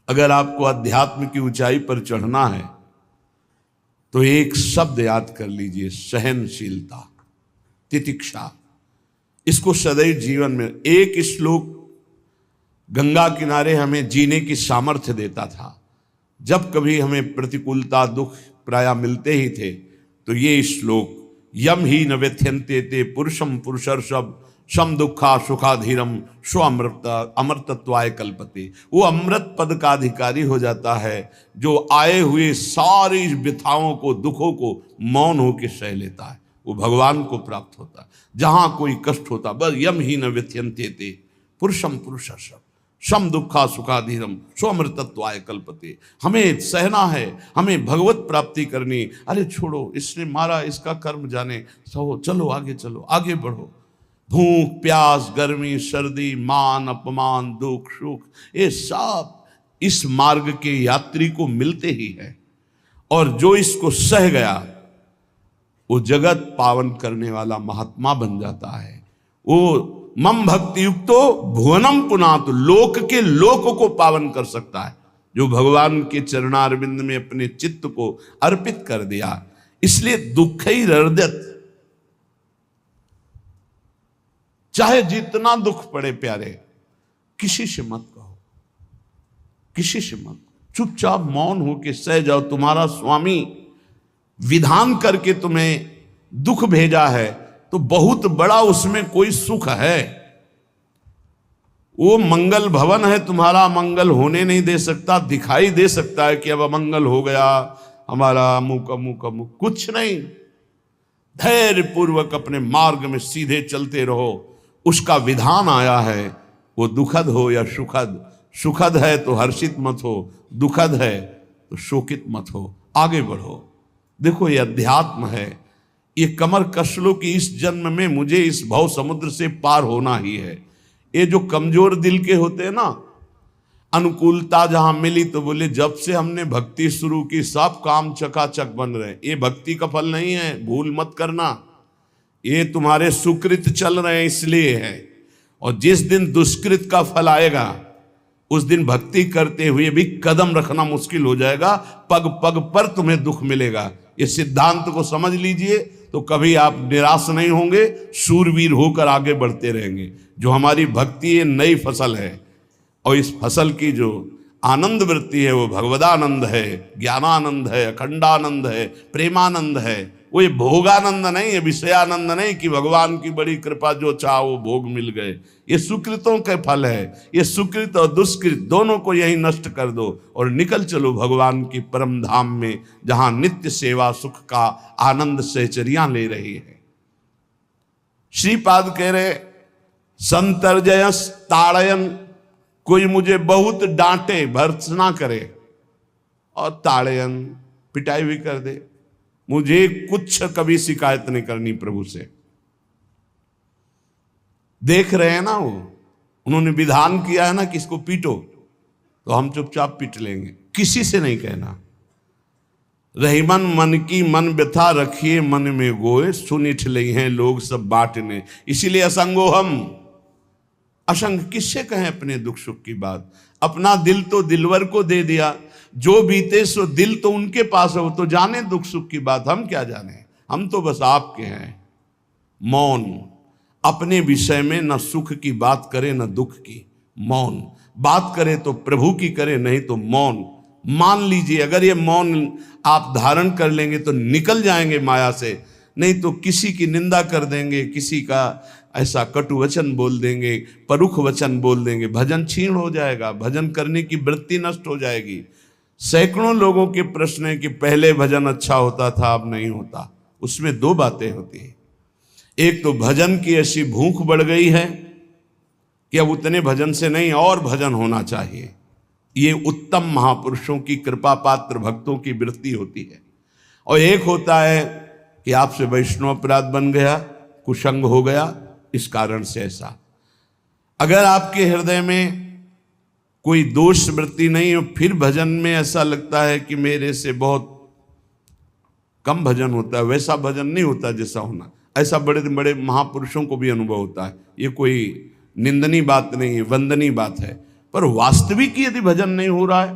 अगर आपको अध्यात्म की ऊंचाई पर चढ़ना है तो एक शब्द याद कर लीजिए, सहनशीलता, तितिक्षा। इसको सदैव जीवन में, एक श्लोक गंगा किनारे हमें जीने की सामर्थ्य देता था। जब कभी हमें प्रतिकूलता दुख प्राय मिलते ही थे तो ये श्लोक, यम ही न व्यथ्यन्ते ते पुरुषम पुरुषर्षभ सम दुखा सुखाधीरम स्व अमृतत्वाय कल्पते। वो अमृत पद का अधिकारी हो जाता है जो आए हुए सारी व्यथाओं को, दुखों को मौन होकर सह लेता है, वो भगवान को प्राप्त होता है। जहां कोई कष्ट होता, बस यम ही न व्यथ्यन्ते ते पुरुषम पुरुषर्षभ सम दुखा सुखाधीरम स्वमृतत्वाय कल्पते। हमें सहना है, हमें भगवत प्राप्ति करनी। अरे छोड़ो, इसने मारा, इसका कर्म जाने, सहो, चलो आगे, चलो आगे बढ़ो। भूख प्यास गर्मी सर्दी मान अपमान दुख सुख, ये सब इस मार्ग के यात्री को मिलते ही है। और जो इसको सह गया वो जगत पावन करने वाला महात्मा बन जाता है। वो मम भक्ति युक्तो भुवनम पुनातु, लोक के लोक को पावन कर सकता है जो भगवान के चरणारविंद में अपने चित्त को अर्पित कर दिया। इसलिए दुख ही हृदयत, चाहे जितना दुख पड़े प्यारे, किसी से मत कहो, किसी से मत, चुपचाप मौन होके सह जाओ। तुम्हारा स्वामी विधान करके तुम्हें दुख भेजा है तो बहुत बड़ा उसमें कोई सुख है। वो मंगल भवन है, तुम्हारा मंगल होने नहीं दे सकता। दिखाई दे सकता है कि अब अमंगल हो गया हमारा, अमुक अमुक अमुक, कुछ नहीं। धैर्य पूर्वक अपने मार्ग में सीधे चलते रहो। उसका विधान आया है, वो दुखद हो या सुखद, सुखद है तो हर्षित मत हो, दुखद है तो शोकित मत हो, आगे बढ़ो। देखो ये अध्यात्म है, ये कमर कस लो कि इस जन्म में मुझे इस भव समुद्र से पार होना ही है। ये जो कमजोर दिल के होते हैं ना, अनुकूलता जहां मिली तो बोले जब से हमने भक्ति शुरू की सब काम चकाचक बन रहे हैं। ये भक्ति का फल नहीं है, भूल मत करना। ये तुम्हारे सुकृत चल रहे हैं इसलिए है। और जिस दिन दुष्कृत का फल आएगा उस दिन भक्ति करते हुए भी कदम रखना मुश्किल हो जाएगा, पग पग पर तुम्हें दुख मिलेगा। ये सिद्धांत को समझ लीजिए तो कभी आप निराश नहीं होंगे, शूरवीर होकर आगे बढ़ते रहेंगे। जो हमारी भक्ति ये नई फसल है और इस फसल की जो आनंद वृत्ति है वो भगवदानंद है, ज्ञानानंद है, अखंडानंद है, प्रेमानंद है। वो ये भोगानंद नहीं है, विषयानंद नहीं कि भगवान की बड़ी कृपा जो चाहो वो भोग मिल गए। ये सुकृतों के फल है। ये सुकृत और दुष्कृत दोनों को यही नष्ट कर दो और निकल चलो भगवान की परम धाम में, जहां नित्य सेवा सुख का आनंद सहचरियां ले रही है। श्रीपाद कह रहे, संतर्जयस ताड़यन, कोई मुझे बहुत डांटे भर्त्सना करे और ताड़यन पिटाई भी कर दे, मुझे कुछ कभी शिकायत नहीं करनी प्रभु से। देख रहे हैं ना, वो उन्होंने विधान किया है ना कि इसको पीटो, तो हम चुपचाप पीट लेंगे, किसी से नहीं कहना। रहीमन मन की मन व्यथा रखिए मन में गोए, सुनिठ ले हैं लोग सब बांटने। इसीलिए असंगो हम, असंग किससे कहें अपने दुख सुख की बात। अपना दिल तो दिलवर को दे दिया, जो बीते सो दिल तो उनके पास है, वो तो जाने दुख सुख की बात, हम क्या जाने। हम तो बस आपके हैं। मौन, अपने विषय में न सुख की बात करे न दुख की, मौन। बात करे तो प्रभु की करे, नहीं तो मौन। मान लीजिए अगर ये मौन आप धारण कर लेंगे तो निकल जाएंगे माया से, नहीं तो किसी की निंदा कर देंगे, किसी का ऐसा कटु वचन बोल देंगे, परुख वचन बोल देंगे, भजन छीण हो जाएगा, भजन करने की वृत्ति नष्ट हो जाएगी। सैकड़ों लोगों के प्रश्न है कि पहले भजन अच्छा होता था अब नहीं होता। उसमें दो बातें होती है, एक तो भजन की ऐसी भूख बढ़ गई है कि अब उतने भजन से नहीं और भजन होना चाहिए। ये उत्तम महापुरुषों की कृपा पात्र भक्तों की वृत्ति होती है। और एक होता है कि आपसे वैष्णव अपराध बन गया, कुसंग हो गया, इस कारण से ऐसा। अगर आपके हृदय में कोई दोष वृत्ति नहीं हो, फिर भजन में ऐसा लगता है कि मेरे से बहुत कम भजन होता है, वैसा भजन नहीं होता जैसा होना। ऐसा बड़े बड़े महापुरुषों को भी अनुभव होता है। ये कोई निंदनीय बात नहीं है, वंदनीय बात है। पर वास्तविक यदि भजन नहीं हो रहा है,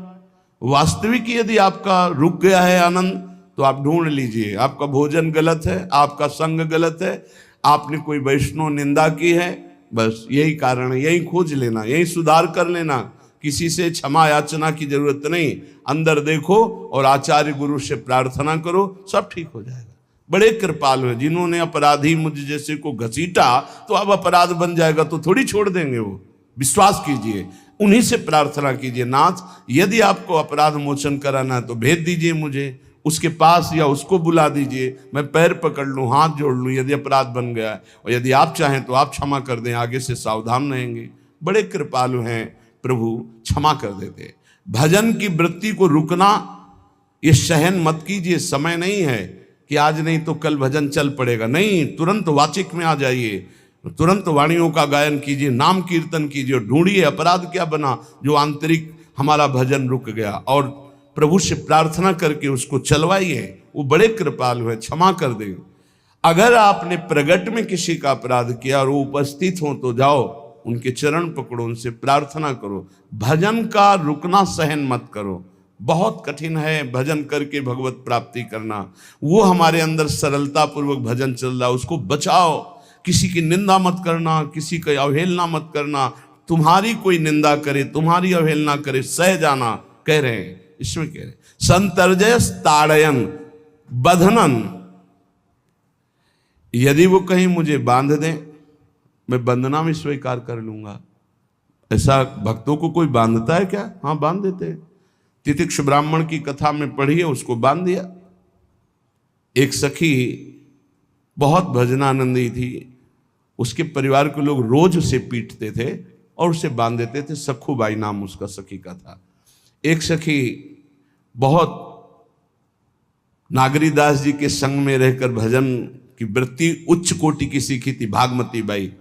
वास्तविक यदि आपका रुक गया है आनंद, तो आप ढूंढ लीजिए, आपका भोजन गलत है, आपका संग गलत है, आपने कोई वैष्णव निंदा की है, बस यही कारण है। यही खोज लेना, यही सुधार कर लेना, किसी से क्षमा याचना की जरूरत नहीं। अंदर देखो और आचार्य गुरु से प्रार्थना करो, सब ठीक हो जाएगा। बड़े कृपालु हैं, जिन्होंने अपराधी मुझ जैसे को घसीटा तो अब अपराध बन जाएगा तो थोड़ी छोड़ देंगे वो, विश्वास कीजिए। उन्हीं से प्रार्थना कीजिए, नाथ यदि आपको अपराध मोचन कराना है तो भेज दीजिए मुझे उसके पास, या उसको बुला दीजिए, मैं पैर पकड़ लूँ, हाथ जोड़ लूँ यदि अपराध बन गया है, और यदि आप चाहें तो आप क्षमा कर दें, आगे से सावधान रहेंगे। बड़े कृपालु हैं प्रभु, क्षमा कर देते। भजन की वृत्ति को रुकना ये सहन मत कीजिए। समय नहीं है कि आज नहीं तो कल भजन चल पड़ेगा, नहीं, तुरंत वाचिक में आ जाइए, तुरंत वाणियों का गायन कीजिए, नाम कीर्तन कीजिए, ढूंढिए अपराध क्या बना जो आंतरिक हमारा भजन रुक गया, और प्रभु से प्रार्थना करके उसको चलवाइए। वो बड़े कृपालु है, क्षमा कर दें। अगर आपने प्रगट में किसी का अपराध किया और वो उपस्थित हो तो जाओ, उनके चरण पकड़ो, उनसे प्रार्थना करो। भजन का रुकना सहन मत करो। बहुत कठिन है भजन करके भगवत प्राप्ति करना। वो हमारे अंदर सरलता पूर्वक भजन चल रहा, उसको बचाओ। किसी की निंदा मत करना, किसी की अवहेलना मत करना। तुम्हारी कोई निंदा करे, तुम्हारी अवहेलना करे, सह जाना, कह रहे हैं, इसमें कह रहे हैं संतर्जय ताड़यन बंधनन। यदि वो कहीं मुझे बांध दें, मैं बंधना में स्वीकार कर लूंगा। ऐसा भक्तों को कोई बांधता है क्या? हाँ, बांध देते हैं। तितिक्ष ब्राह्मण की कथा में पढ़िए, उसको बांध दिया। एक सखी बहुत भजनानंदी थी, उसके परिवार के लोग रोज उसे पीटते थे और उसे बांध देते थे। सखूबाई नाम उसका सखी का था। एक सखी बहुत नागरीदास जी के संग में रहकर भजन की वृत्ति उच्च कोटि की सीखी थी, भागमती बाई।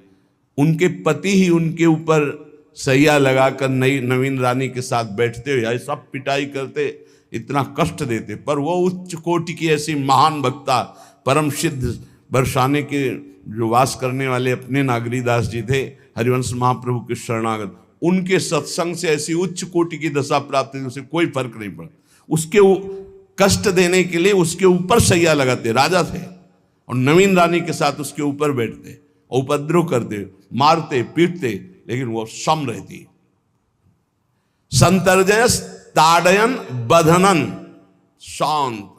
उनके पति ही उनके ऊपर सैया लगाकर नवीन रानी के साथ बैठते हुए ऐसा पिटाई करते, इतना कष्ट देते, पर वो उच्च कोटि की ऐसी महान वक्ता, परम सिद्ध बरसाने के जो वास करने वाले अपने नागरीदास जी थे, हरिवंश महाप्रभु के शरणागत, उनके सत्संग से ऐसी उच्च कोटि की दशा प्राप्त हुई, उसे कोई फर्क नहीं पड़ा। उसके कष्ट देने के लिए उसके ऊपर सैया लगाते, राजा थे, और नवीन रानी के साथ उसके ऊपर बैठते, उपद्रव करते, मारते, पीटते, लेकिन वो सम रहती। संतर्जयस ताड़यन बंधनन, शांत।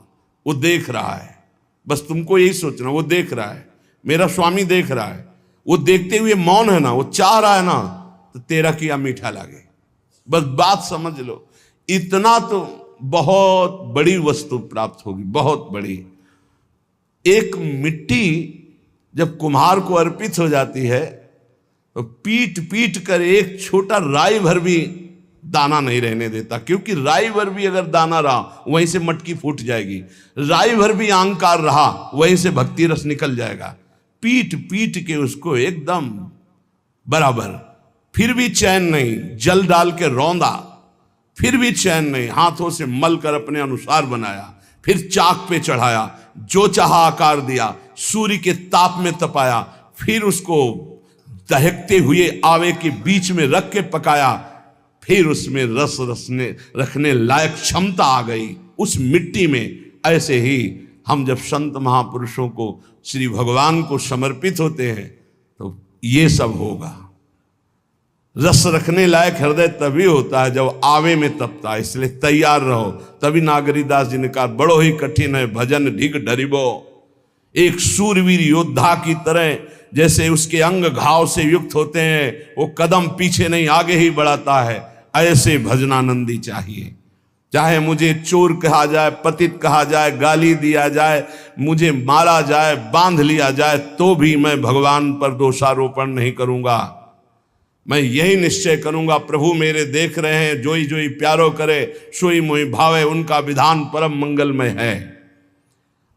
वो देख रहा है, बस तुमको यही सोचना, वो देख रहा है, मेरा स्वामी देख रहा है। वो देखते हुए मौन है ना, वो चाह रहा है ना, तो तेरा किया मीठा लागे। बस बात समझ लो, इतना तो बहुत बड़ी वस्तु प्राप्त होगी, बहुत बड़ी। एक मिट्टी जब कुम्हार को अर्पित हो जाती है तो पीट पीट कर एक छोटा राई भर भी दाना नहीं रहने देता, क्योंकि राई भर भी अगर दाना रहा वहीं से मटकी फूट जाएगी, राई भर भी अहंकार रहा वहीं से भक्ति रस निकल जाएगा। पीट पीट के उसको एकदम बराबर, फिर भी चैन नहीं, जल डाल के रौंदा, फिर भी चैन नहीं, हाथों से मल कर अपने अनुसार बनाया, फिर चाक पे चढ़ाया, जो चाहा आकार दिया, सूर्य के ताप में तपाया, फिर उसको दहकते हुए आवे के बीच में रख के पकाया, फिर उसमें रस रखने लायक क्षमता आ गई उस मिट्टी में। ऐसे ही हम जब संत महापुरुषों को, श्री भगवान को समर्पित होते हैं तो ये सब होगा। रस रखने लायक हृदय तभी होता है जब आवे में तपता है, इसलिए तैयार रहो। तभी नागरीदास जी ने कहा, बड़ो ही कठिन है भजन ढिग डरिबो। एक सूरवीर योद्धा की तरह जैसे उसके अंग घाव से युक्त होते हैं, वो कदम पीछे नहीं आगे ही बढ़ाता है, ऐसे भजनानंदी चाहिए। चाहे मुझे चोर कहा जाए, पतित कहा जाए, गाली दिया जाए, मुझे मारा जाए, बांध लिया जाए, तो भी मैं भगवान पर दोषारोपण नहीं करूंगा। मैं यही निश्चय करूंगा, प्रभु मेरे देख रहे हैं, जोई जोई प्यारो करे सोई मोई भावे, उनका विधान परम मंगलमय है।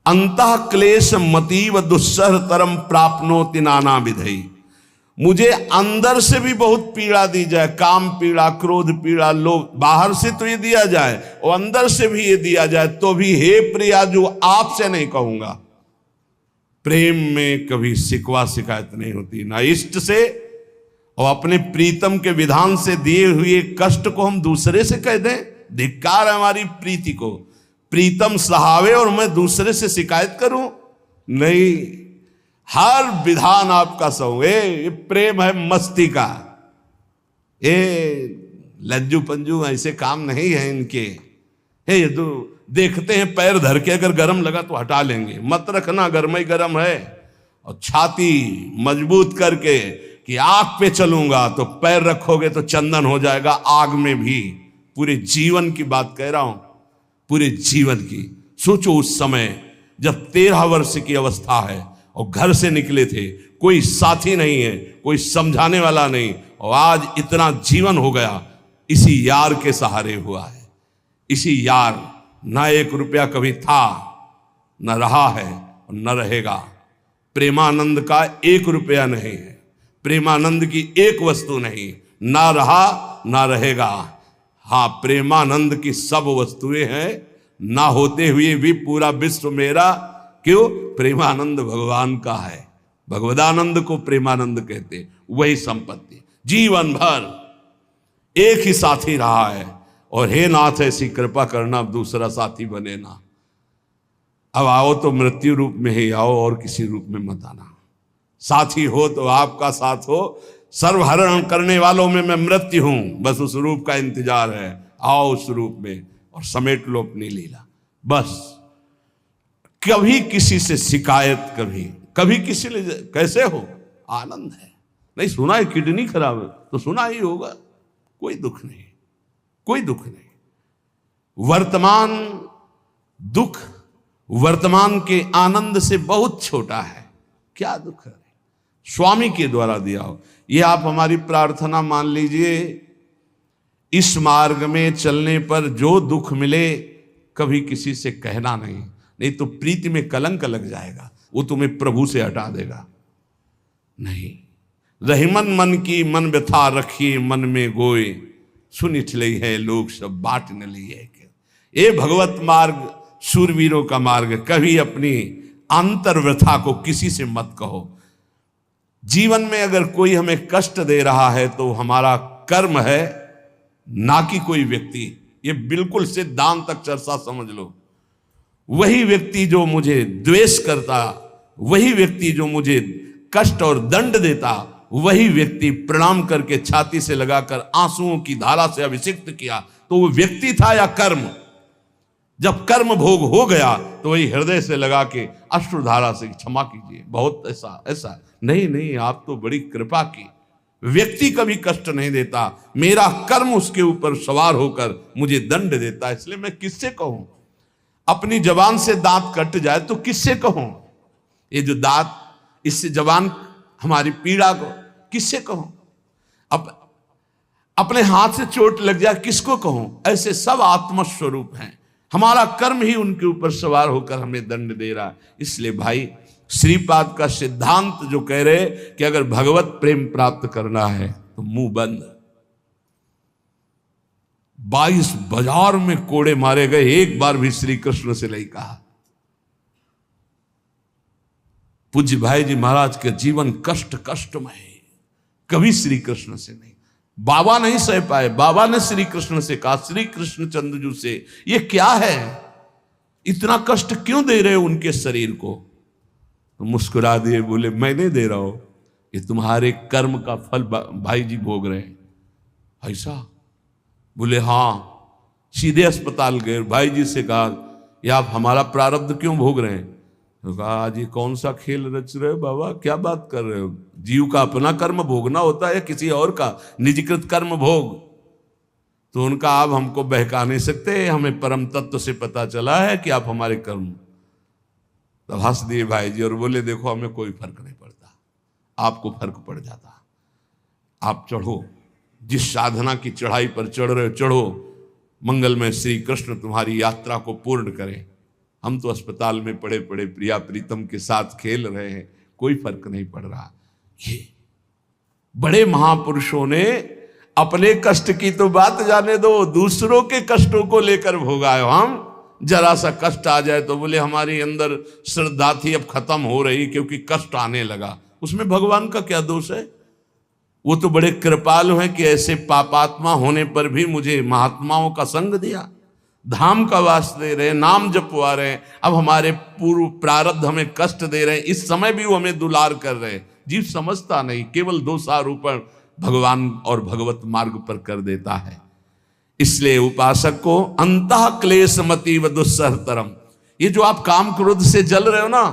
अंतः क्लेश मतीव दुस्सह तरम प्राप्नोति नाना विधई। मुझे अंदर से भी बहुत पीड़ा दी जाए, काम पीड़ा, क्रोध पीड़ा, लोभ, बाहर से तो ये दिया जाए और अंदर से भी ये दिया जाए, तो भी हे प्रिया जो आपसे नहीं कहूंगा। प्रेम में कभी शिकवा शिकायत नहीं होती, ना इष्ट से और अपने प्रीतम के विधान से दिए हुए कष्ट को हम दूसरे से कह दें? धिक्कार है हमारी प्रीति को। प्रीतम सहावे और मैं दूसरे से शिकायत करूं? नहीं, हर विधान आपका सहो। ये प्रेम है मस्ती का। ये लज्जू पंजू ऐसे काम नहीं है इनके। ये तो देखते हैं पैर धर के, अगर गर्म लगा तो हटा लेंगे, मत रखना गर्म ही गर्म है। और छाती मजबूत करके कि आग पे चलूंगा, तो पैर रखोगे तो चंदन हो जाएगा आग में भी। पूरे जीवन की बात कह रहा हूं, पूरे जीवन की। सोचो उस समय जब 13 वर्ष की अवस्था है और घर से निकले थे, कोई साथी नहीं है, कोई समझाने वाला नहीं, और आज इतना जीवन हो गया इसी यार के सहारे हुआ है। इसी यार, ना 1 रुपया कभी था, न रहा है और न रहेगा। प्रेमानंद का 1 रुपया नहीं है, प्रेमानंद की 1 वस्तु नहीं, ना रहा ना रहेगा। हाँ, प्रेमानंद की सब वस्तुएं हैं, ना होते हुए भी पूरा विश्व मेरा। क्यों? प्रेमानंद भगवान का है। भगवदानंद को प्रेमानंद कहते। वही संपत्ति जीवन भर एक ही साथी रहा है। और हे नाथ, ऐसी कृपा करना अब दूसरा साथी बने ना। अब आओ तो मृत्यु रूप में ही आओ, और किसी रूप में मत आना। साथी हो तो आपका साथ हो। सर्वहरण करने वालों में मैं मृत्यु हूं, बस उस रूप का इंतजार है। आओ उस रूप में और समेट लो अपनी लीला। बस कभी किसी से शिकायत, कभी किसी ने कैसे हो, आनंद है। नहीं सुना है किडनी खराब है तो सुना ही होगा, कोई दुख नहीं, कोई दुख नहीं। वर्तमान दुख वर्तमान के आनंद से बहुत छोटा है। क्या दुख है? स्वामी के द्वारा दिया हो। ये आप हमारी प्रार्थना मान लीजिए। इस मार्ग में चलने पर जो दुख मिले कभी किसी से कहना नहीं तो प्रीति में कलंक लग जाएगा, वो तुम्हें प्रभु से हटा देगा। नहीं, रहीमन मन की मन व्यथा रखिए मन में गोए, सुनिठ लई है लोग सब बाट न ली है। ये भगवत मार्ग शूरवीरों का मार्ग। कभी अपनी अंतर व्यथा को किसी से मत कहो। जीवन में अगर कोई हमें कष्ट दे रहा है तो हमारा कर्म है, ना कि कोई व्यक्ति। ये बिल्कुल सिद्धांत चर्चा समझ लो। वही व्यक्ति जो मुझे द्वेष करता, वही व्यक्ति जो मुझे कष्ट और दंड देता, वही व्यक्ति प्रणाम करके छाती से लगाकर आंसुओं की धारा से अभिषिक्त किया, तो वो व्यक्ति था या कर्म? जब कर्म भोग हो गया तो वही हृदय से लगा के अश्रुधारा से क्षमा कीजिए, बहुत ऐसा नहीं, आप तो बड़ी कृपा की। व्यक्ति कभी कष्ट नहीं देता, मेरा कर्म उसके ऊपर सवार होकर मुझे दंड देता। इसलिए मैं किससे कहूं? अपनी जबान से दांत कट जाए तो किससे कहूं? ये जो दांत, इससे जबान हमारी पीड़ा को किससे कहूं? अपने हाथ से चोट लग जाए किसको कहूं? ऐसे सब आत्मस्वरूप हैं। हमारा कर्म ही उनके ऊपर सवार होकर हमें दंड दे रहा है। इसलिए भाई, श्रीपाद का सिद्धांत जो कह रहे कि अगर भगवत प्रेम प्राप्त करना है तो मुंह बंद। 22 बाजार में कोड़े मारे गए, एक बार भी श्री कृष्ण से नहीं कहा। पूज्य भाई जी महाराज के जीवन कष्टमय है, कभी श्री कृष्ण से नहीं। बाबा नहीं सह पाए, बाबा ने श्री कृष्ण से कहा, श्री कृष्ण चंद्रजू से, ये क्या है, इतना कष्ट क्यों दे रहे हो उनके शरीर को? तो मुस्कुरा दिए, बोले मैं नहीं दे रहा हूं, ये तुम्हारे कर्म का फल भाई जी भोग रहे हैं। ऐसा? बोले हाँ। सीधे अस्पताल गए, भाई जी से कहा, ये आप हमारा प्रारब्ध क्यों भोग रहे हैं? तो कहा, आज ये कौन सा खेल रच रहे हो बाबा, क्या बात कर रहे हो? जीव का अपना कर्म भोगना होता है, किसी और का निजीकृत कर्म भोग? तो उनका, आप हमको बहका नहीं सकते, हमें परम तत्व से पता चला है कि आप हमारे कर्म। तब हंस दिए भाई जी और बोले, देखो हमें कोई फर्क नहीं पड़ता, आपको फर्क पड़ जाता। आप चढ़ो, जिस साधना की चढ़ाई पर चढ़ रहे हो चढ़ो, मंगलमय श्री कृष्ण तुम्हारी यात्रा को पूर्ण करें। हम तो अस्पताल में पड़े पड़े प्रिया प्रीतम के साथ खेल रहे हैं, कोई फर्क नहीं पड़ रहा। ये बड़े महापुरुषों ने अपने कष्ट की तो बात जाने दो, दूसरों के कष्टों को लेकर भोगाए। हम जरा सा कष्ट आ जाए तो बोले हमारी अंदर श्रद्धा थी अब खत्म हो रही क्योंकि कष्ट आने लगा। उसमें भगवान का क्या दोष है? वो तो बड़े कृपालु हैं कि ऐसे पापात्मा होने पर भी मुझे महात्माओं का संग दिया, धाम का वास दे रहे, नाम जपवा रहे। अब हमारे पूर्व प्रारब्ध हमें कष्ट दे रहे हैं, इस समय भी वो हमें दुलार कर रहे हैं। जीव समझता नहीं, केवल दोषारोपण भगवान और भगवत मार्ग पर कर देता है। इसलिए उपासक को अंतः क्लेश मति व दुस्सहतरम, ये जो आप काम क्रोध से जल रहे हो ना,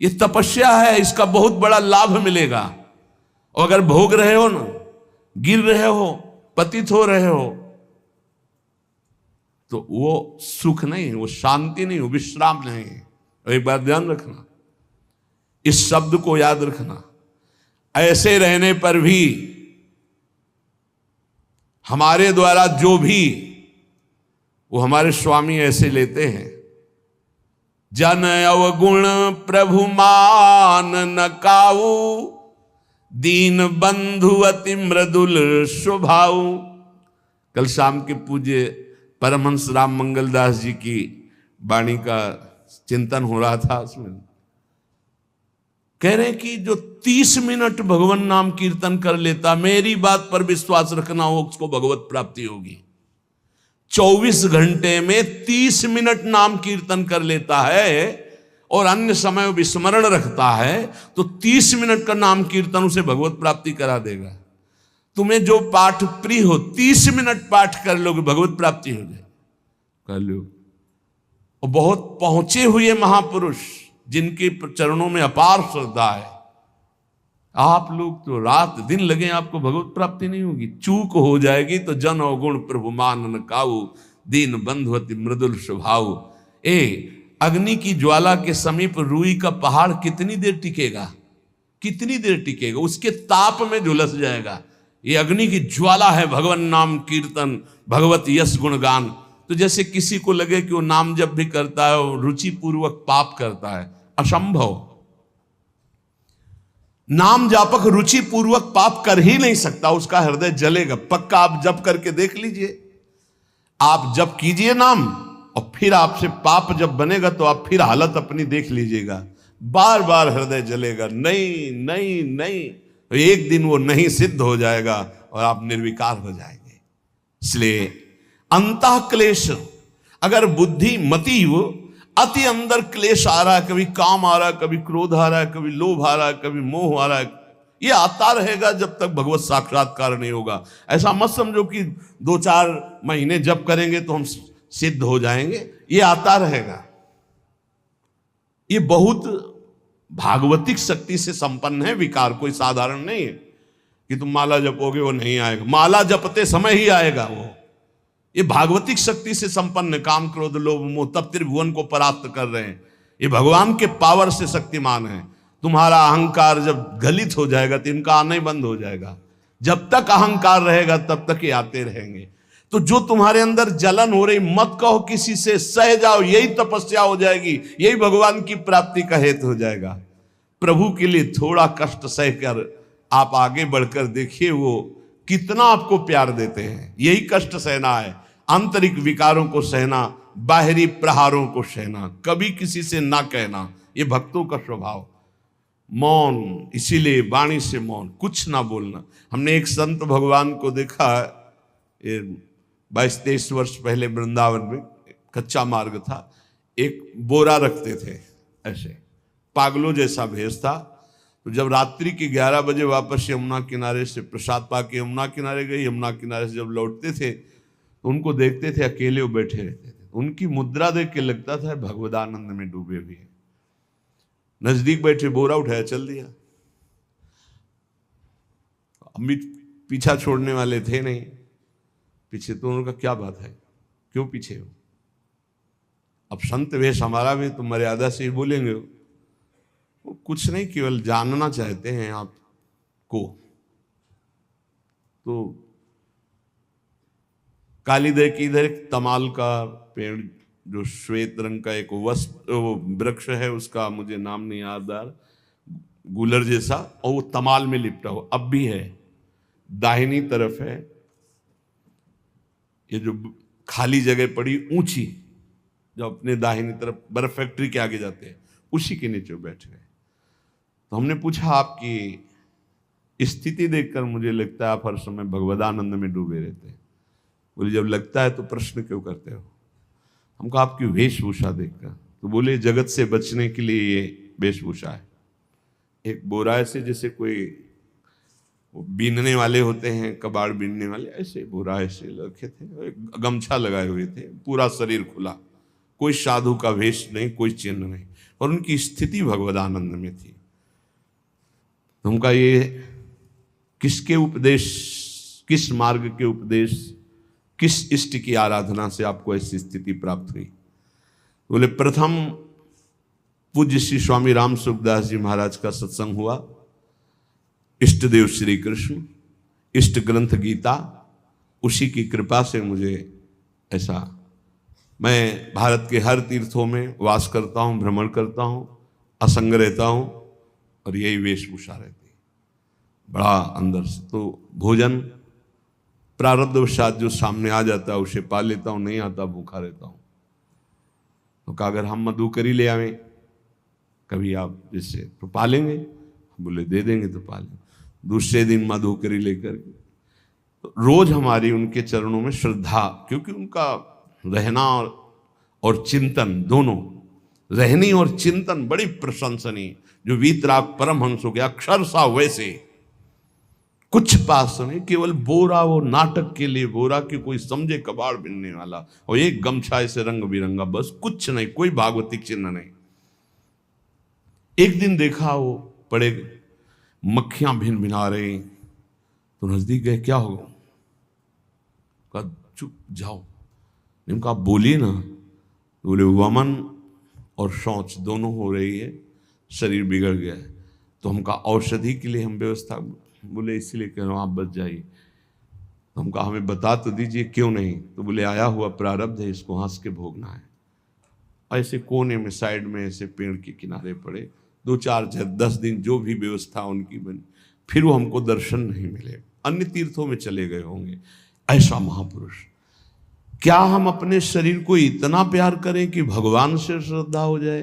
ये तपस्या है, इसका बहुत बड़ा लाभ मिलेगा। और अगर भोग रहे हो ना, गिर रहे हो, पतित हो रहे हो, तो वो सुख नहीं, वो शांति नहीं, वो विश्राम नहीं। और एक बात ध्यान रखना, इस शब्द को याद रखना, ऐसे रहने पर भी हमारे द्वारा जो भी वो हमारे स्वामी ऐसे लेते हैं, जन अवगुण प्रभु मान न काऊ, दीन बंधु अति मृदुल स्वभाव। कल शाम के पूज्य परमहंस राम मंगल दास जी की वाणी का चिंतन हो रहा था, उसमें कह रहे हैं कि जो 30 मिनट भगवान नाम कीर्तन कर लेता, मेरी बात पर विश्वास रखना, हो उसको भगवत प्राप्ति होगी। 24 घंटे में 30 मिनट नाम कीर्तन कर लेता है और अन्य समय विस्मरण रखता है, तो 30 मिनट का नाम कीर्तन उसे भगवत प्राप्ति करा देगा। तुम्हें जो पाठ प्रिय हो, 30 मिनट पाठ कर लोगे, भगवत प्राप्ति हो जाए, कर लो। और बहुत पहुंचे हुए महापुरुष जिनके चरणों में अपार श्रद्धा है, आप लोग तो रात दिन लगे, आपको भगवत प्राप्ति नहीं होगी। चूक हो जाएगी तो जन अवगुण प्रभु मान न काऊ, दीन बंधु अति मृदुल स्वभाव। अग्नि की ज्वाला के समीप रुई का पहाड़ कितनी देर टिकेगा, कितनी देर टिकेगा, उसके ताप में झुलस जाएगा। ये अग्नि की ज्वाला है भगवान नाम कीर्तन, भगवत यश गुणगान। तो जैसे किसी को लगे कि वो नाम जब भी करता है वो रुचि पूर्वक पाप करता है, असंभव। नाम जापक रुचि पूर्वक पाप कर ही नहीं सकता, उसका हृदय जलेगा पक्का। आप जप करके देख लीजिए, आप जप कीजिए नाम, और फिर आपसे पाप जब बनेगा तो आप फिर हालत अपनी देख लीजिएगा, बार बार हृदय जलेगा, नहीं नहीं नहीं। तो एक दिन वो नहीं सिद्ध हो जाएगा और आप निर्विकार हो जाएंगे। इसलिए अंतः क्लेश, अगर बुद्धि मति वो अति अंदर क्लेश आ रहा है, कभी काम आ रहा है, कभी क्रोध आ रहा है, कभी लोभ आ रहा है, कभी मोह आ रहा है, ये आता रहेगा जब तक भगवत साक्षात्कार नहीं होगा। ऐसा मत समझो कि 2-4 महीने जप करेंगे तो हम सिद्ध हो जाएंगे, ये आता रहेगा। ये बहुत भागवतिक शक्ति से संपन्न है विकार, कोई साधारण नहीं है कि तुम माला जपोगे वो नहीं आएगा, माला जपते समय ही आएगा वो। ये भागवतिक शक्ति से संपन्न, काम क्रोध लोभ मोह तब त्रिभुवन को परास्त कर रहे हैं। ये भगवान के पावर से शक्तिमान है। तुम्हारा अहंकार जब गलित हो जाएगा तो इनका आना ही बंद हो जाएगा। जब तक अहंकार रहेगा तब तक ये आते रहेंगे। तो जो तुम्हारे अंदर जलन हो रही, मत कहो किसी से, सह जाओ, यही तपस्या हो जाएगी, यही भगवान की प्राप्ति का हेतु हो जाएगा। प्रभु के लिए थोड़ा कष्ट सहकर आप आगे बढ़कर देखिए वो कितना आपको प्यार देते हैं। यही कष्ट सहना है, आंतरिक विकारों को सहना, बाहरी प्रहारों को सहना, कभी किसी से ना कहना, ये भक्तों का स्वभाव। मौन, इसीलिए वाणी से मौन, कुछ ना बोलना। हमने एक संत भगवान को देखा, 22-23 वर्ष पहले वृंदावन में कच्चा मार्ग था, एक बोरा रखते थे, ऐसे पागलों जैसा भेष था। तो जब रात्रि के 11 बजे वापस यमुना किनारे से प्रसाद पाके यमुना किनारे गए, यमुना किनारे से जब लौटते थे तो उनको देखते थे अकेले वो बैठे रहते थे। उनकी मुद्रा देख के लगता था भगवदानंद में डूबे हुए हैं। नजदीक बैठे, बोरा उठाया, चल दिया। अम्मी पीछा छोड़ने वाले थे नहीं, पीछे तो उनका क्या बात है, क्यों पीछे हो? अब संत वेश हमारा भी तो मर्यादा से ही बोलेंगे। वो कुछ नहीं, केवल जानना चाहते हैं आपको। तो कालीदय की इधर एक तमाल का पेड़, जो श्वेत रंग का एक वृक्ष है, उसका मुझे नाम नहीं याद आ रहा, गूलर जैसा, और वो तमाल में लिपटा हुआ अब भी है। दाहिनी तरफ है ये जो खाली जगह पड़ी ऊंची, जो अपने दाहिनी तरफ बर्फ फैक्ट्री के आगे जाते हैं, उसी के नीचे बैठ गए। तो हमने पूछा आपकी स्थिति देखकर मुझे लगता है आप हर समय भगवदानंद में डूबे रहते हैं। बोले जब लगता है तो प्रश्न क्यों करते हो? हम कहा आपकी वेशभूषा देखकर। तो बोले जगत से बचने के लिए ये वेशभूषा है। एक बोराए से जैसे कोई बीनने वाले होते हैं, कबाड़ बीनने वाले, ऐसे बोराए से रखे थे, गमछा लगाए हुए थे, पूरा शरीर खुला, कोई साधु का वेश नहीं, कोई चिन्ह नहीं, और उनकी स्थिति भगवदानंद में थी। तो उनका ये किसके उपदेश, किस मार्ग के उपदेश, किस इष्ट की आराधना से आपको ऐसी स्थिति प्राप्त हुई? बोले प्रथम पूज्य श्री स्वामी राम सुखदास जी महाराज का सत्संग हुआ, इष्ट देव श्री कृष्ण, इष्ट ग्रंथ गीता, उसी की कृपा से मुझे ऐसा, मैं भारत के हर तीर्थों में वास करता हूँ, भ्रमण करता हूँ, असंग रहता हूँ, और यही वेशभूषा रहती है बड़ा अंदर से। तो भोजन प्रारब्धवशात जो सामने आ जाता है उसे पा लेता हूँ, नहीं आता भूखा रहता हूँ। तो कहा अगर हम मधुकरी ले आवें कभी आप जिससे तो पालेंगे? बोले दे देंगे तो पालेंगे। दूसरे दिन मधुकरी लेकर तो रोज हमारी उनके चरणों में श्रद्धा, क्योंकि उनका रहना और चिंतन दोनों, रहनी और चिंतन बड़ी प्रशंसनीय, जो वीतराग परमहंसों के अक्षर सा वैसे, कुछ पास नहीं, केवल बोरा, वो नाटक के लिए बोरा कि कोई समझे कबाड़ बिनने वाला, और एक गमछा ऐसे रंग बिरंगा, बस कुछ नहीं, कोई भागवतिक चिन्ह नहीं। एक दिन देखा वो पड़े मक्खियां भिन भिना रही, तो नजदीक गए, क्या होगा? कहा चुप जाओ। इनका बोलिए ना। बोले वमन और शौच दोनों हो रही है, शरीर बिगड़ गया है, तो हमका औषधि के लिए हम व्यवस्था, बोले इसलिए कह रहा हूँ आप बच जाइए। तो हम कहा हमें बता तो दीजिए क्यों नहीं? तो बोले आया हुआ प्रारब्ध है, इसको हंस के भोगना है। ऐसे कोने में साइड में ऐसे पेड़ के किनारे पड़े, 2-4-10 दिन जो भी व्यवस्था उनकी बनी, फिर वो हमको दर्शन नहीं मिले, अन्य तीर्थों में चले गए होंगे। ऐसा महापुरुष, क्या हम अपने शरीर को इतना प्यार करें कि भगवान से श्रद्धा हो जाए,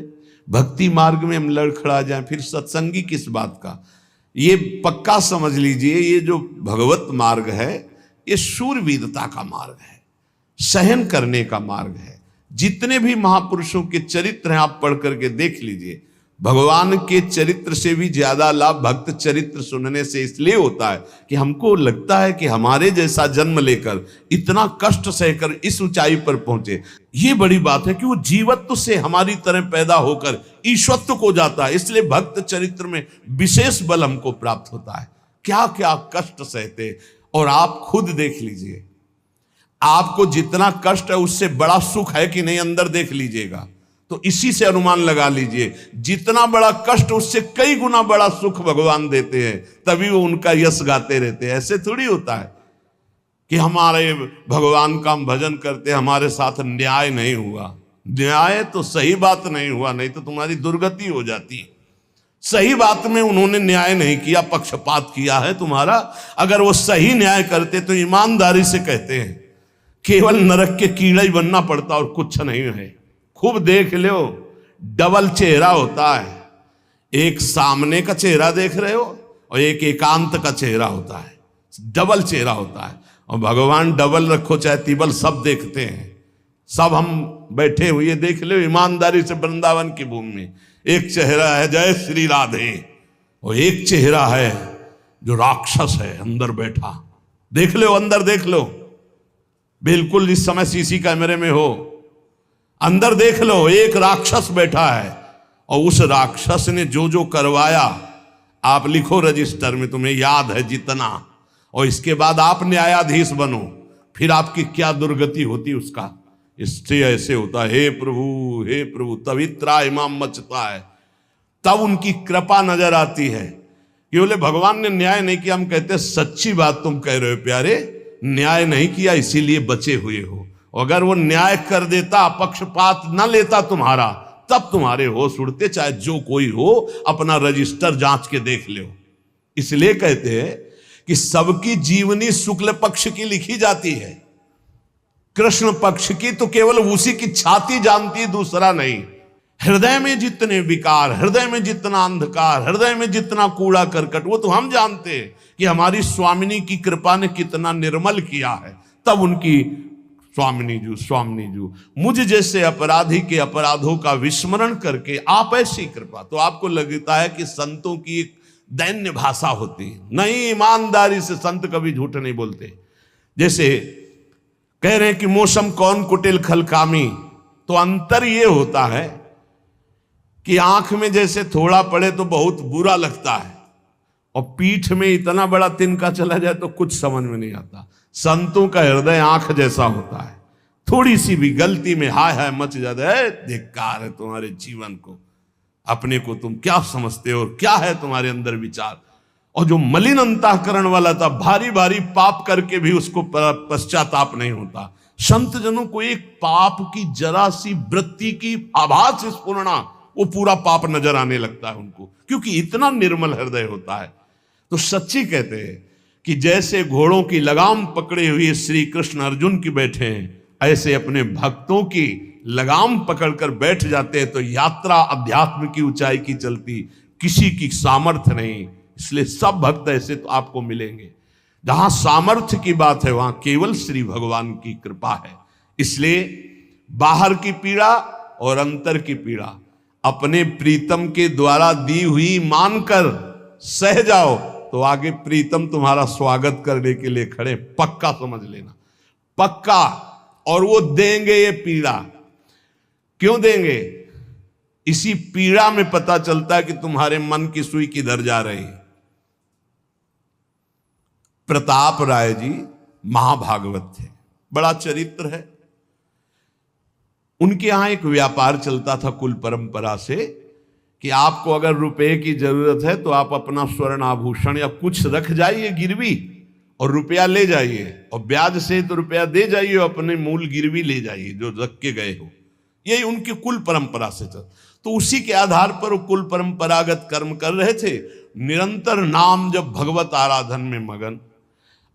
भक्ति मार्ग में हम लड़खड़ा जाए, फिर सत्संगी किस बात का? ये पक्का समझ लीजिए, ये जो भगवत मार्ग है ये शूरवीरता का मार्ग है, सहन करने का मार्ग है। जितने भी महापुरुषों के चरित्र हैं आप पढ़ करके देख लीजिए, भगवान के चरित्र से भी ज्यादा लाभ भक्त चरित्र सुनने से इसलिए होता है कि हमको लगता है कि हमारे जैसा जन्म लेकर इतना कष्ट सहकर इस ऊंचाई पर पहुंचे, ये बड़ी बात है कि वो जीवत्व से हमारी तरह पैदा होकर ईश्वत्व को जाता है। इसलिए भक्त चरित्र में विशेष बल हमको प्राप्त होता है। क्या क्या कष्ट सहते, और आप खुद देख लीजिए, आपको जितना कष्ट है उससे बड़ा सुख है कि नहीं, अंदर देख लीजिएगा तो इसी से अनुमान लगा लीजिए, जितना बड़ा कष्ट उससे कई गुना बड़ा सुख भगवान देते हैं, तभी वो उनका यश गाते रहते हैं। ऐसे थोड़ी होता है कि हमारे भगवान का हम भजन करते, हमारे साथ न्याय नहीं हुआ। न्याय तो सही बात नहीं हुआ, नहीं तो तुम्हारी दुर्गति हो जाती। सही बात में उन्होंने न्याय नहीं किया, पक्षपात किया है तुम्हारा। अगर वो सही न्याय करते तो ईमानदारी से कहते हैं, केवल नरक के कीड़ा ही बनना पड़ता और कुछ नहीं है। खूब देख लो, डबल चेहरा होता है, एक सामने का चेहरा देख रहे हो और एक एकांत का चेहरा होता है, डबल चेहरा होता है। और भगवान डबल रखो चाहे तिबल, सब देखते हैं। सब हम बैठे हुए देख लो ईमानदारी से वृंदावन की भूमि में, एक चेहरा है जय श्री राधे, और एक चेहरा है जो राक्षस है अंदर बैठा। देख लो, अंदर देख लो, बिल्कुल इस समय सीसी कैमरे में हो, अंदर देख लो, एक राक्षस बैठा है, और उस राक्षस ने जो जो करवाया आप लिखो रजिस्टर में, तुम्हें याद है जितना, और इसके बाद आप न्यायाधीश बनो, फिर आपकी क्या दुर्गति होती उसका। इससे ऐसे होता है, हे प्रभु, तभी त्राहिमाम मचता है, तब उनकी कृपा नजर आती है कि बोले भगवान ने न्याय नहीं किया। हम कहते सच्ची बात तुम कह रहे हो प्यारे, न्याय नहीं किया इसीलिए बचे हुए हो। अगर वो न्याय कर देता, पक्षपात न लेता तुम्हारा, तब तुम्हारे होश उड़ते, चाहे जो कोई हो, अपना रजिस्टर जांच के देख लो। इसलिए कहते हैं कि सबकी जीवनी शुक्ल पक्ष की लिखी जाती है, कृष्ण पक्ष की तो केवल उसी की छाती जानती है, दूसरा नहीं। हृदय में जितने विकार, हृदय में जितना अंधकार, हृदय में जितना कूड़ा करकट, वो तो हम जानते हैं कि हमारी स्वामिनी की कृपा ने कितना निर्मल किया है। तब उनकी स्वामिनी जू मुझ जैसे अपराधी के अपराधों का विस्मरण करके आप ऐसी कृपा। तो आपको लगता है कि संतों की एक दैन्य भाषा होती है। नहीं, ईमानदारी से संत कभी झूठ नहीं बोलते। जैसे कह रहे हैं कि मौसम कौन कुटिल खल कामी, तो अंतर ये होता है कि आंख में जैसे थोड़ा पड़े तो बहुत बुरा लगता है, और पीठ में इतना बड़ा तिनका चला जाए तो कुछ समझ में नहीं आता। संतों का हृदय आंख जैसा होता है, थोड़ी सी भी गलती में हाय हाय मच जाता है। धिक्कार है तुम्हारे जीवन को, अपने को तुम क्या समझते हो, और क्या है तुम्हारे अंदर विचार। और जो मलिन अंतःकरण वाला था, भारी भारी पाप करके भी उसको पश्चाताप नहीं होता। संत जनों को एक पाप की जरा सी वृत्ति की आभास स्फुरना, वो पूरा पाप नजर आने लगता है उनको, क्योंकि इतना निर्मल हृदय होता है। तो सच्ची कहते हैं कि जैसे घोड़ों की लगाम पकड़े हुए श्री कृष्ण अर्जुन की बैठे हैं, ऐसे अपने भक्तों की लगाम पकड़कर बैठ जाते हैं, तो यात्रा अध्यात्म की ऊंचाई की चलती, किसी की सामर्थ्य नहीं। इसलिए सब भक्त ऐसे तो आपको मिलेंगे। जहां सामर्थ्य की बात है वहां केवल श्री भगवान की कृपा है। इसलिए बाहर की पीड़ा और अंतर की पीड़ा अपने प्रीतम के द्वारा दी हुई मानकर सह जाओ, तो आगे प्रीतम तुम्हारा स्वागत करने के लिए खड़े, पक्का समझ लेना, पक्का। और वो देंगे ये पीड़ा। क्यों देंगे? इसी पीड़ा में पता चलता है कि तुम्हारे मन की सुई किधर जा रही है। प्रताप राय जी महाभागवत थे, बड़ा चरित्र है। उनके यहां एक व्यापार चलता था कुल परंपरा से कि आपको अगर रुपए की जरूरत है तो आप अपना स्वर्ण आभूषण या कुछ रख जाइए गिरवी, और रुपया ले जाइए, और ब्याज से तो रुपया दे जाइए, अपने मूल गिरवी ले जाइए जो रख के गए हो। यही उनकी कुल परंपरा से था। तो उसी के आधार पर वो कुल परंपरागत कर्म कर रहे थे। निरंतर नाम जब भगवत आराधन में मगन।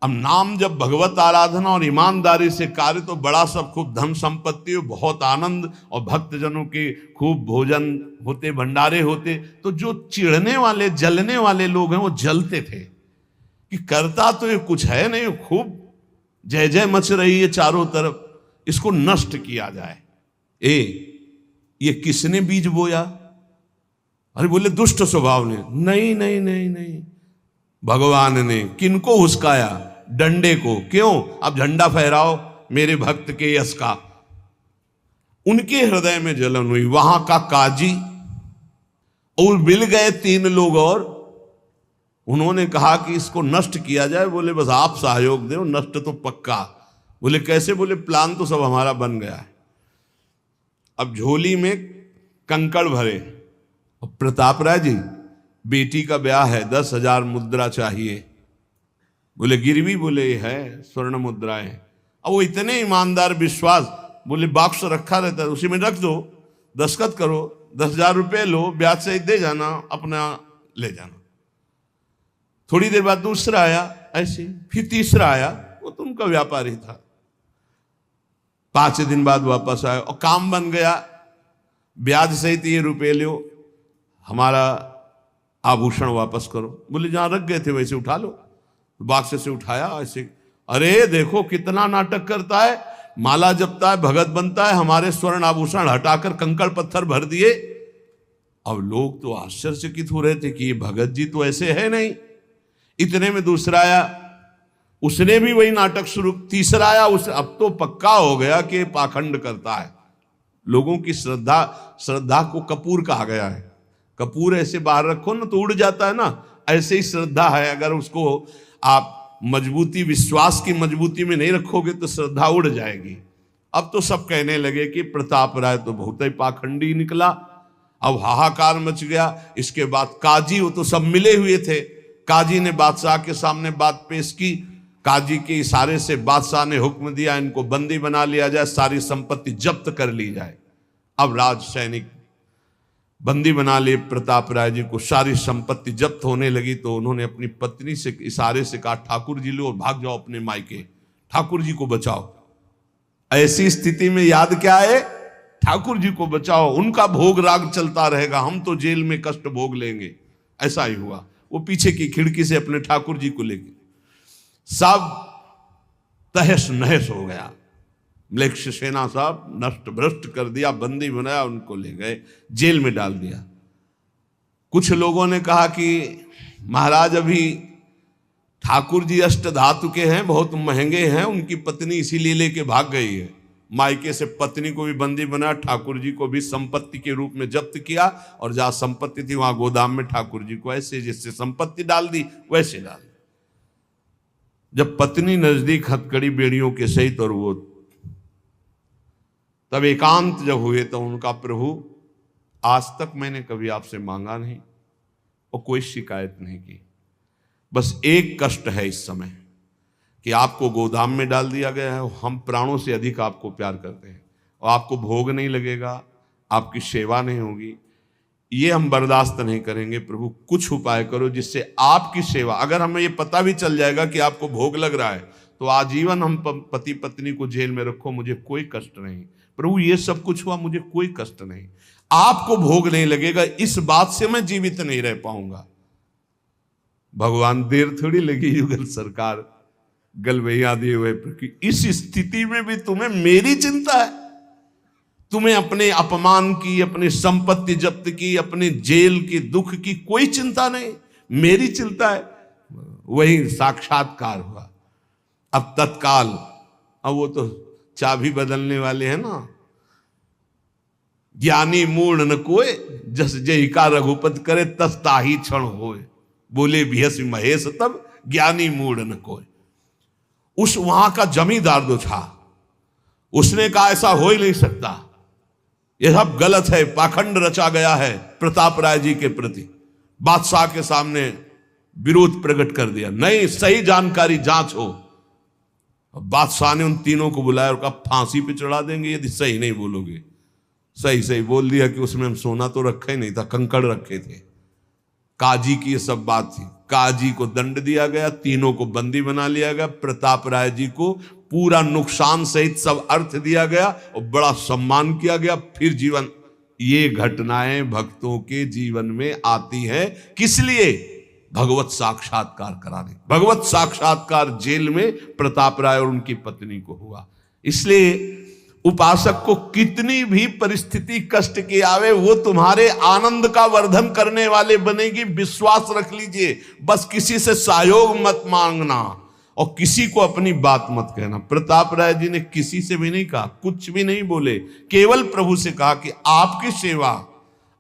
अब नाम जब भगवत आराधना और ईमानदारी से कार्य, तो बड़ा सब खूब धन संपत्ति, बहुत आनंद, और भक्तजनों के खूब भोजन होते, भंडारे होते। तो जो चिढ़ने वाले जलने वाले लोग हैं वो जलते थे कि करता तो ये कुछ है नहीं, खूब जय जय मच रही है चारों तरफ, इसको नष्ट किया जाए। ये किसने बीज बोया? अरे बोले दुष्ट स्वभाव ने। नहीं नहीं नहीं नहीं, भगवान ने। किनको हुस्काया? डंडे को। क्यों? अब झंडा फहराओ मेरे भक्त के यश का। उनके हृदय में जलन हुई। वहां का काजी और मिल गए 3 लोग, और उन्होंने कहा कि इसको नष्ट किया जाए। बोले बस आप सहयोग दो, नष्ट तो पक्का। बोले कैसे? बोले प्लान तो सब हमारा बन गया है। अब झोली में कंकड़ भरे, और प्रताप राय जी बेटी का ब्याह है, 10,000 मुद्रा चाहिए। बोले गिरवी? बोले है स्वर्ण मुद्राएं। अब वो इतने ईमानदार विश्वास, बोले बॉक्स रखा रहता है उसी में रख दो, दस्तखत करो, 10,000 रुपये लो, ब्याज से दे जाना, अपना ले जाना। थोड़ी देर बाद दूसरा आया ऐसे, फिर तीसरा आया, वो तो उनका व्यापारी था। 5 दिन बाद वापस आया और काम बन गया, ब्याज सहित ये रुपये लो, हमारा आभूषण वापस करो। बोले जहां रख गए थे वैसे उठा लो। बाक्स से उठाया ऐसे। अरे देखो कितना नाटक करता है, माला जपता है, भगत बनता है, हमारे स्वर्ण आभूषण हटाकर कंकड़ पत्थर भर दिए। अब लोग तो आश्चर्यचकित हो रहे थे कि ये भगत जी तो ऐसे है नहीं। इतने में दूसरा आया, उसने भी वही नाटक शुरू। तीसरा आया, उस अब तो पक्का हो गया कि पाखंड करता है। लोगों की श्रद्धा को कपूर कहा गया है। कपूर ऐसे बाहर रखो ना तो उड़ जाता है ना, ऐसे ही श्रद्धा है। अगर उसको आप मजबूती, विश्वास की मजबूती में नहीं रखोगे तो श्रद्धा उड़ जाएगी। अब तो सब कहने लगे कि प्रताप राय तो बहुत ही पाखंडी निकला। अब हाहाकार मच गया। इसके बाद काजी, वो तो सब मिले हुए थे, काजी ने बादशाह के सामने बात पेश की। काजी के इशारे से बादशाह ने हुक्म दिया इनको बंदी बना लिया जाए, सारी संपत्ति जब्त कर ली जाए। अब राज सैनिक बंदी बना लिए प्रताप राय जी को, सारी संपत्ति जब्त होने लगी। तो उन्होंने अपनी पत्नी से इशारे से कहा ठाकुर जी लो और भाग जाओ अपने मायके, ठाकुर जी को बचाओ। ऐसी स्थिति में याद क्या है? ठाकुर जी को बचाओ, उनका भोग राग चलता रहेगा, हम तो जेल में कष्ट भोग लेंगे। ऐसा ही हुआ। वो पीछे की खिड़की से अपने ठाकुर जी को लेके सब तहस नहस हो गया। म्लेच्छ सेना साहब नष्ट भ्रष्ट कर दिया, बंदी बनाया, उनको ले गए, जेल में डाल दिया। कुछ लोगों ने कहा कि महाराज अभी ठाकुर जी अष्ट धातु के हैं, बहुत महंगे हैं, उनकी पत्नी इसीलिए लेके भाग गई है। मायके से पत्नी को भी बंदी बनाया, ठाकुर जी को भी संपत्ति के रूप में जब्त किया, और जहां संपत्ति थी वहां गोदाम में ठाकुर जी को ऐसे जिससे संपत्ति डाल दी वैसे डाल दी। जब पत्नी नजदीक हथकड़ी बेड़ियों के सहित और वो तब एकांत जब हुए तो उनका प्रभु आज तक मैंने कभी आपसे मांगा नहीं और कोई शिकायत नहीं की, बस एक कष्ट है इस समय कि आपको गोदाम में डाल दिया गया है, हम प्राणों से अधिक आपको प्यार करते हैं और आपको भोग नहीं लगेगा, आपकी सेवा नहीं होगी, ये हम बर्दाश्त नहीं करेंगे। प्रभु कुछ उपाय करो जिससे आपकी सेवा, अगर हमें ये पता भी चल जाएगा कि आपको भोग लग रहा है तो आजीवन हम पति पत्नी को जेल में रखो, मुझे कोई कष्ट नहीं। प्रभु ये सब कुछ हुआ, मुझे कोई कष्ट नहीं, आपको भोग नहीं लगेगा, इस बात से मैं जीवित नहीं रह पाऊंगा। भगवान देर थोड़ी लगी युगल सरकार गलवैया दिए हुए, इस स्थिति में भी तुम्हें मेरी चिंता है, तुम्हें अपने अपमान की, अपनी संपत्ति जब्त की, अपने जेल की दुख की कोई चिंता नहीं, मेरी चिंता है। वही साक्षात्कार हुआ। अब तत्काल, अब वो तो चाबी बदलने वाले हैं ना, ज्ञानी मूढ़ न कोय, जस जय का रघुपत करे तस ताही क्षण होए, बोले भियस महेश तब ज्ञानी मूढ़ न कोय। उस वहां का जमींदार जो था उसने कहा ऐसा हो ही नहीं सकता, यह सब गलत है, पाखंड रचा गया है प्रताप राय जी के प्रति। बादशाह के सामने विरोध प्रकट कर दिया, नहीं सही जानकारी जांच हो। बादशाह ने उन तीनों को बुलाया और कहा फांसी पे चढ़ा देंगे यदि सही नहीं बोलोगे। सही सही बोल दिया कि उसमें हम सोना तो रखा ही नहीं था, कंकड़ रखे थे। काजी की ये सब बात थी। काजी को दंड दिया गया, तीनों को बंदी बना लिया गया, प्रताप राय जी को पूरा नुकसान सहित सब अर्थ दिया गया और बड़ा सम्मान किया गया। फिर जीवन, ये घटनाएं भक्तों के जीवन में आती है किस लिए? भगवत साक्षात्कार कराने। भगवत साक्षात्कार जेल में प्रताप राय और उनकी पत्नी को हुआ। इसलिए उपासक को कितनी भी परिस्थिति कष्ट की आवे, वो तुम्हारे आनंद का वर्धन करने वाले बनेगी, विश्वास रख लीजिए। बस किसी से सहयोग मत मांगना और किसी को अपनी बात मत कहना। प्रताप राय जी ने किसी से भी नहीं कहा, कुछ भी नहीं बोले, केवल प्रभु से कहा कि आपकी सेवा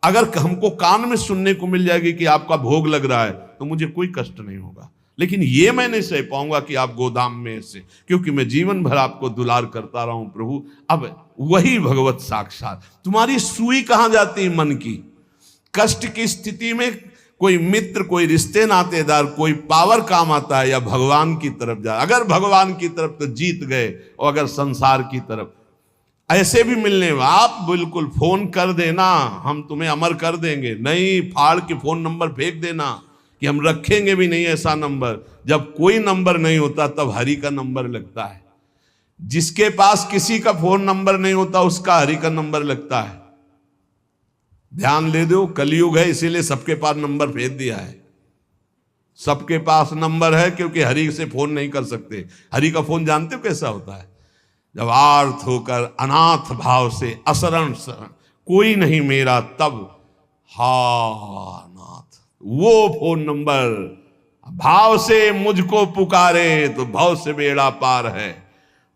अगर हमको कान में सुनने को मिल जाएगी कि आपका भोग लग रहा है तो मुझे कोई कष्ट नहीं होगा, लेकिन ये मैं नहीं सह पाऊंगा कि आप गोदाम में ऐसे, क्योंकि मैं जीवन भर आपको दुलार करता रहा हूं प्रभु। अब वही भगवत साक्षात। तुम्हारी सुई कहां जाती है? मन की। कष्ट की स्थिति में कोई मित्र, कोई रिश्ते नातेदार, कोई पावर काम आता है या भगवान की तरफ जा। अगर भगवान की तरफ तो जीत गए, और अगर संसार की तरफ ऐसे भी मिलने में आप बिल्कुल फोन कर देना, हम तुम्हें अमर कर देंगे, नहीं फाड़ के फोन नंबर फेंक देना कि हम रखेंगे भी नहीं ऐसा नंबर। जब कोई नंबर नहीं होता तब हरि का नंबर लगता है। जिसके पास किसी का फोन नंबर नहीं होता उसका हरि का नंबर लगता है। ध्यान ले दो, कलयुग है इसीलिए सबके पास नंबर भेज दिया है। सबके पास नंबर है क्योंकि हरि से फोन नहीं कर सकते। हरि का फोन जानते हो कैसा होता है? जब आर्थ होकर अनाथ भाव से असरण कोई नहीं मेरा तब हा नाथ, वो फोन नंबर भाव से मुझको पुकारे तो भाव से बेड़ा पार है।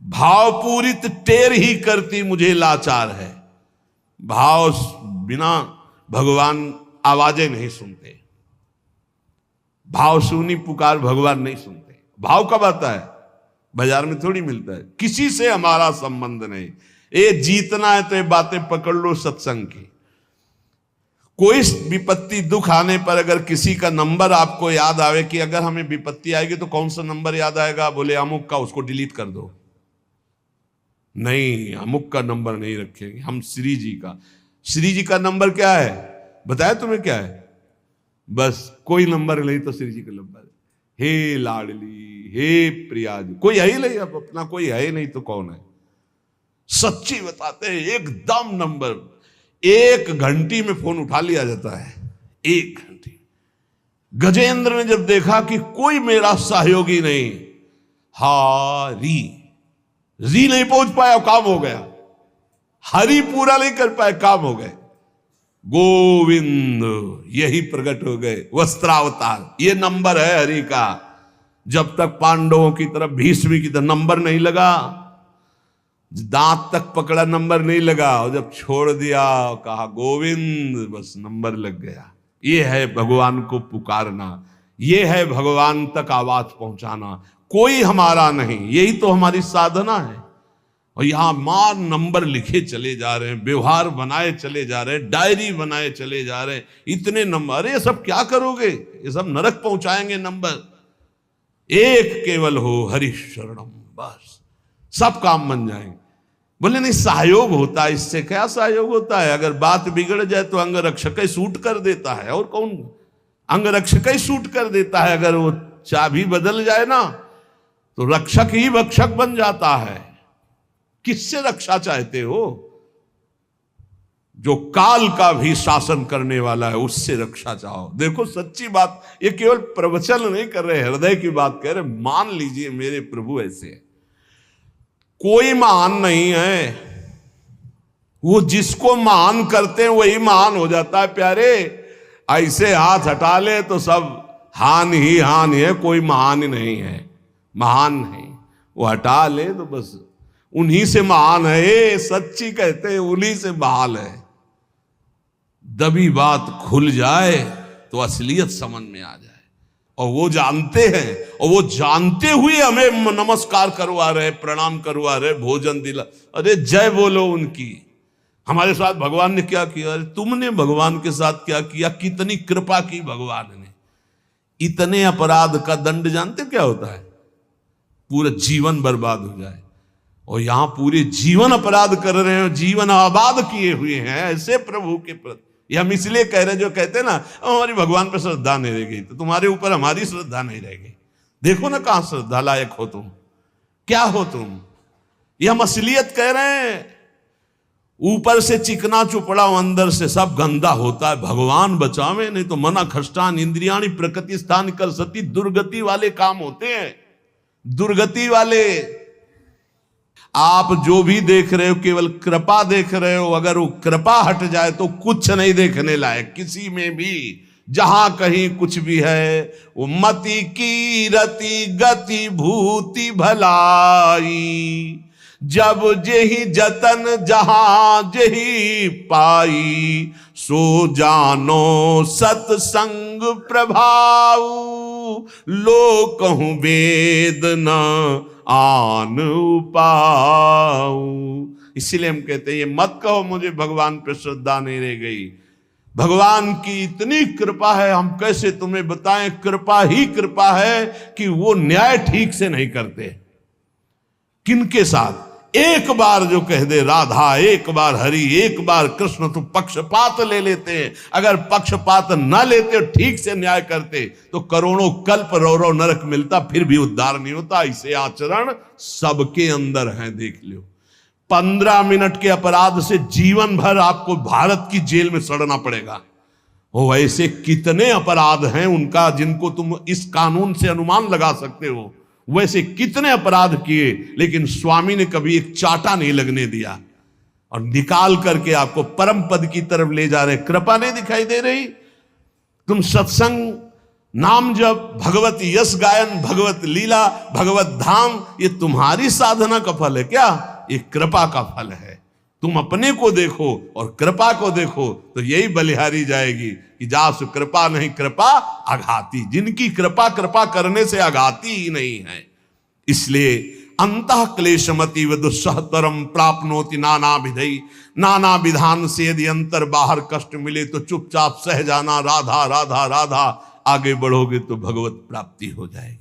भाव पूरित टेर ही करती मुझे लाचार है। भाव बिना भगवान आवाजें नहीं सुनते। भाव सुनी पुकार भगवान नहीं सुनते। भाव कब आता है? बाजार में थोड़ी मिलता है। किसी से हमारा संबंध नहीं। ये जीतना है तो ये बातें पकड़ लो सत्संग की। कोई विपत्ति दुख आने पर अगर किसी का नंबर आपको याद आवे कि अगर हमें विपत्ति आएगी तो कौन सा नंबर याद आएगा? बोले अमुक का, उसको डिलीट कर दो। नहीं, अमुक का नंबर नहीं रखेंगे हम, श्री जी का। श्री जी का नंबर क्या है बताया तुम्हें? क्या है? बस कोई नंबर नहीं तो श्री जी का नंबर। हे लाडली, हे प्रिया जी, कोई है ही नहीं। अब अपना कोई है ही नहीं तो कौन है? सच्ची बताते हैं, एकदम नंबर। 1 घंटी में फोन उठा लिया जाता है, 1 घंटी। गजेंद्र ने जब देखा कि कोई मेरा सहयोगी नहीं, हारी री नहीं पहुंच पाया, काम हो गया। हरि पूरा नहीं कर पाए, काम हो गए। गोविंद यही प्रकट हो गए, वस्त्रावतार। ये नंबर है हरि का। जब तक पांडवों की तरफ, भीष्म की तरफ नंबर नहीं लगा, दांत तक पकड़ा, नंबर नहीं लगा, और जब छोड़ दिया, कहा गोविंद, बस नंबर लग गया। ये है भगवान को पुकारना, ये है भगवान तक आवाज पहुंचाना। कोई हमारा नहीं, यही तो हमारी साधना है। और यहां मार नंबर लिखे चले जा रहे हैं, व्यवहार बनाए चले जा रहे हैं, डायरी बनाए चले जा रहे हैं, इतने नंबर। अरे सब क्या करोगे, ये सब नरक पहुंचाएंगे नंबर। एक केवल हो हरि शरणम, बस सब काम बन जाएंगे। बोले नहीं, सहयोग होता है, इससे क्या सहयोग होता है? अगर बात बिगड़ जाए तो अंग रक्षक ही सूट कर देता है, और कौन? अंग रक्षक ही सूट कर देता है। अगर वो चाबी बदल जाए ना तो रक्षक ही भक्षक बन जाता है। किससे रक्षा चाहते हो? जो काल का भी शासन करने वाला है, उससे रक्षा चाहो। देखो सच्ची बात, ये केवल प्रवचन नहीं कर रहे, हृदय की बात कह रहे। मान लीजिए मेरे प्रभु ऐसे है, कोई महान नहीं है, वो जिसको महान करते हैं वही महान हो जाता है प्यारे। ऐसे हाथ हटा ले तो सब हान ही हान है, कोई महान ही नहीं है, महान नहीं। वो हटा ले तो बस उन्हीं से महान है। सच्ची कहते हैं, उन्हीं से बहाल है। दबी बात खुल जाए तो असलियत समझ में आ जाए। और वो जानते हैं, और वो जानते हुए हमें नमस्कार करवा रहे, प्रणाम करवा रहे, भोजन दिला। अरे जय बोलो उनकी। हमारे साथ भगवान ने क्या किया? अरे तुमने भगवान के साथ क्या किया? कितनी कृपा की भगवान ने। इतने अपराध का दंड जानते क्या होता है? पूरा जीवन बर्बाद हो जाए। और यहां पूरे जीवन अपराध कर रहे हैं, जीवन आबाद किए हुए हैं ऐसे प्रभु के प्रति। ये हम इसलिए कह रहे हैं, जो कहते हैं ना हमारी भगवान पर श्रद्धा नहीं रह गई, तो तुम्हारे ऊपर हमारी श्रद्धा नहीं रह गई। देखो ना कहां श्रद्धा लायक हो तुम, क्या हो तुम। ये हम असलियत कह रहे हैं। ऊपर से चिकना चुपड़ा, अंदर से सब गंदा होता है। भगवान बचावे, नहीं तो मना खष्टान इंद्रियाणी प्रकृति स्थान कर सती। दुर्गति वाले काम होते हैं, दुर्गति वाले। आप जो भी देख रहे हो केवल कृपा देख रहे हो। अगर वो कृपा हट जाए तो कुछ नहीं देखने लायक किसी में भी। जहां कहीं कुछ भी है, वो मति की रति गति भूति भलाई। जब जेहि जतन जहां जेहि पाई, सो जानो सत्संग प्रभाव। लोकहु वेद न आन उपाऊ। इसीलिए हम कहते हैं, ये मत कहो मुझे भगवान पर श्रद्धा नहीं रह गई। भगवान की इतनी कृपा है, हम कैसे तुम्हें बताएं। कृपा ही कृपा है कि वो न्याय ठीक से नहीं करते। किनके साथ? एक बार जो कह दे राधा, एक बार हरि, एक बार कृष्ण, तो पक्षपात ले लेते हैं। अगर पक्षपात न लेते, ठीक से न्याय करते, तो करोड़ों कल्प रौ नरक मिलता, फिर भी उद्धार नहीं होता। इसे आचरण सबके अंदर है, देख लो। 15 मिनट के अपराध से जीवन भर आपको भारत की जेल में सड़ना पड़ेगा। वो ऐसे कितने अपराध हैं उनका, जिनको तुम इस कानून से अनुमान लगा सकते हो। वैसे कितने अपराध किए, लेकिन स्वामी ने कभी एक चाटा नहीं लगने दिया, और निकाल करके आपको परम पद की तरफ ले जा रहे। कृपा नहीं दिखाई दे रही? तुम सत्संग, नाम जप, भगवत यश गायन, भगवत लीला, भगवत धाम, ये तुम्हारी साधना का फल है क्या? ये कृपा का फल है। तुम अपने को देखो और कृपा को देखो, तो यही बलिहारी जाएगी कि जासु कृपा नहीं कृपा आघाती। जिनकी कृपा कृपा करने से आघाती ही नहीं है। इसलिए अंतः क्लेशमति व दुस्सहतरम प्राप्नोति नाना विधि। नाना विधान से यदि अंतर बाहर कष्ट मिले तो चुपचाप सह जाना, राधा राधा राधा। आगे बढ़ोगे तो भगवत प्राप्ति हो जाएगी।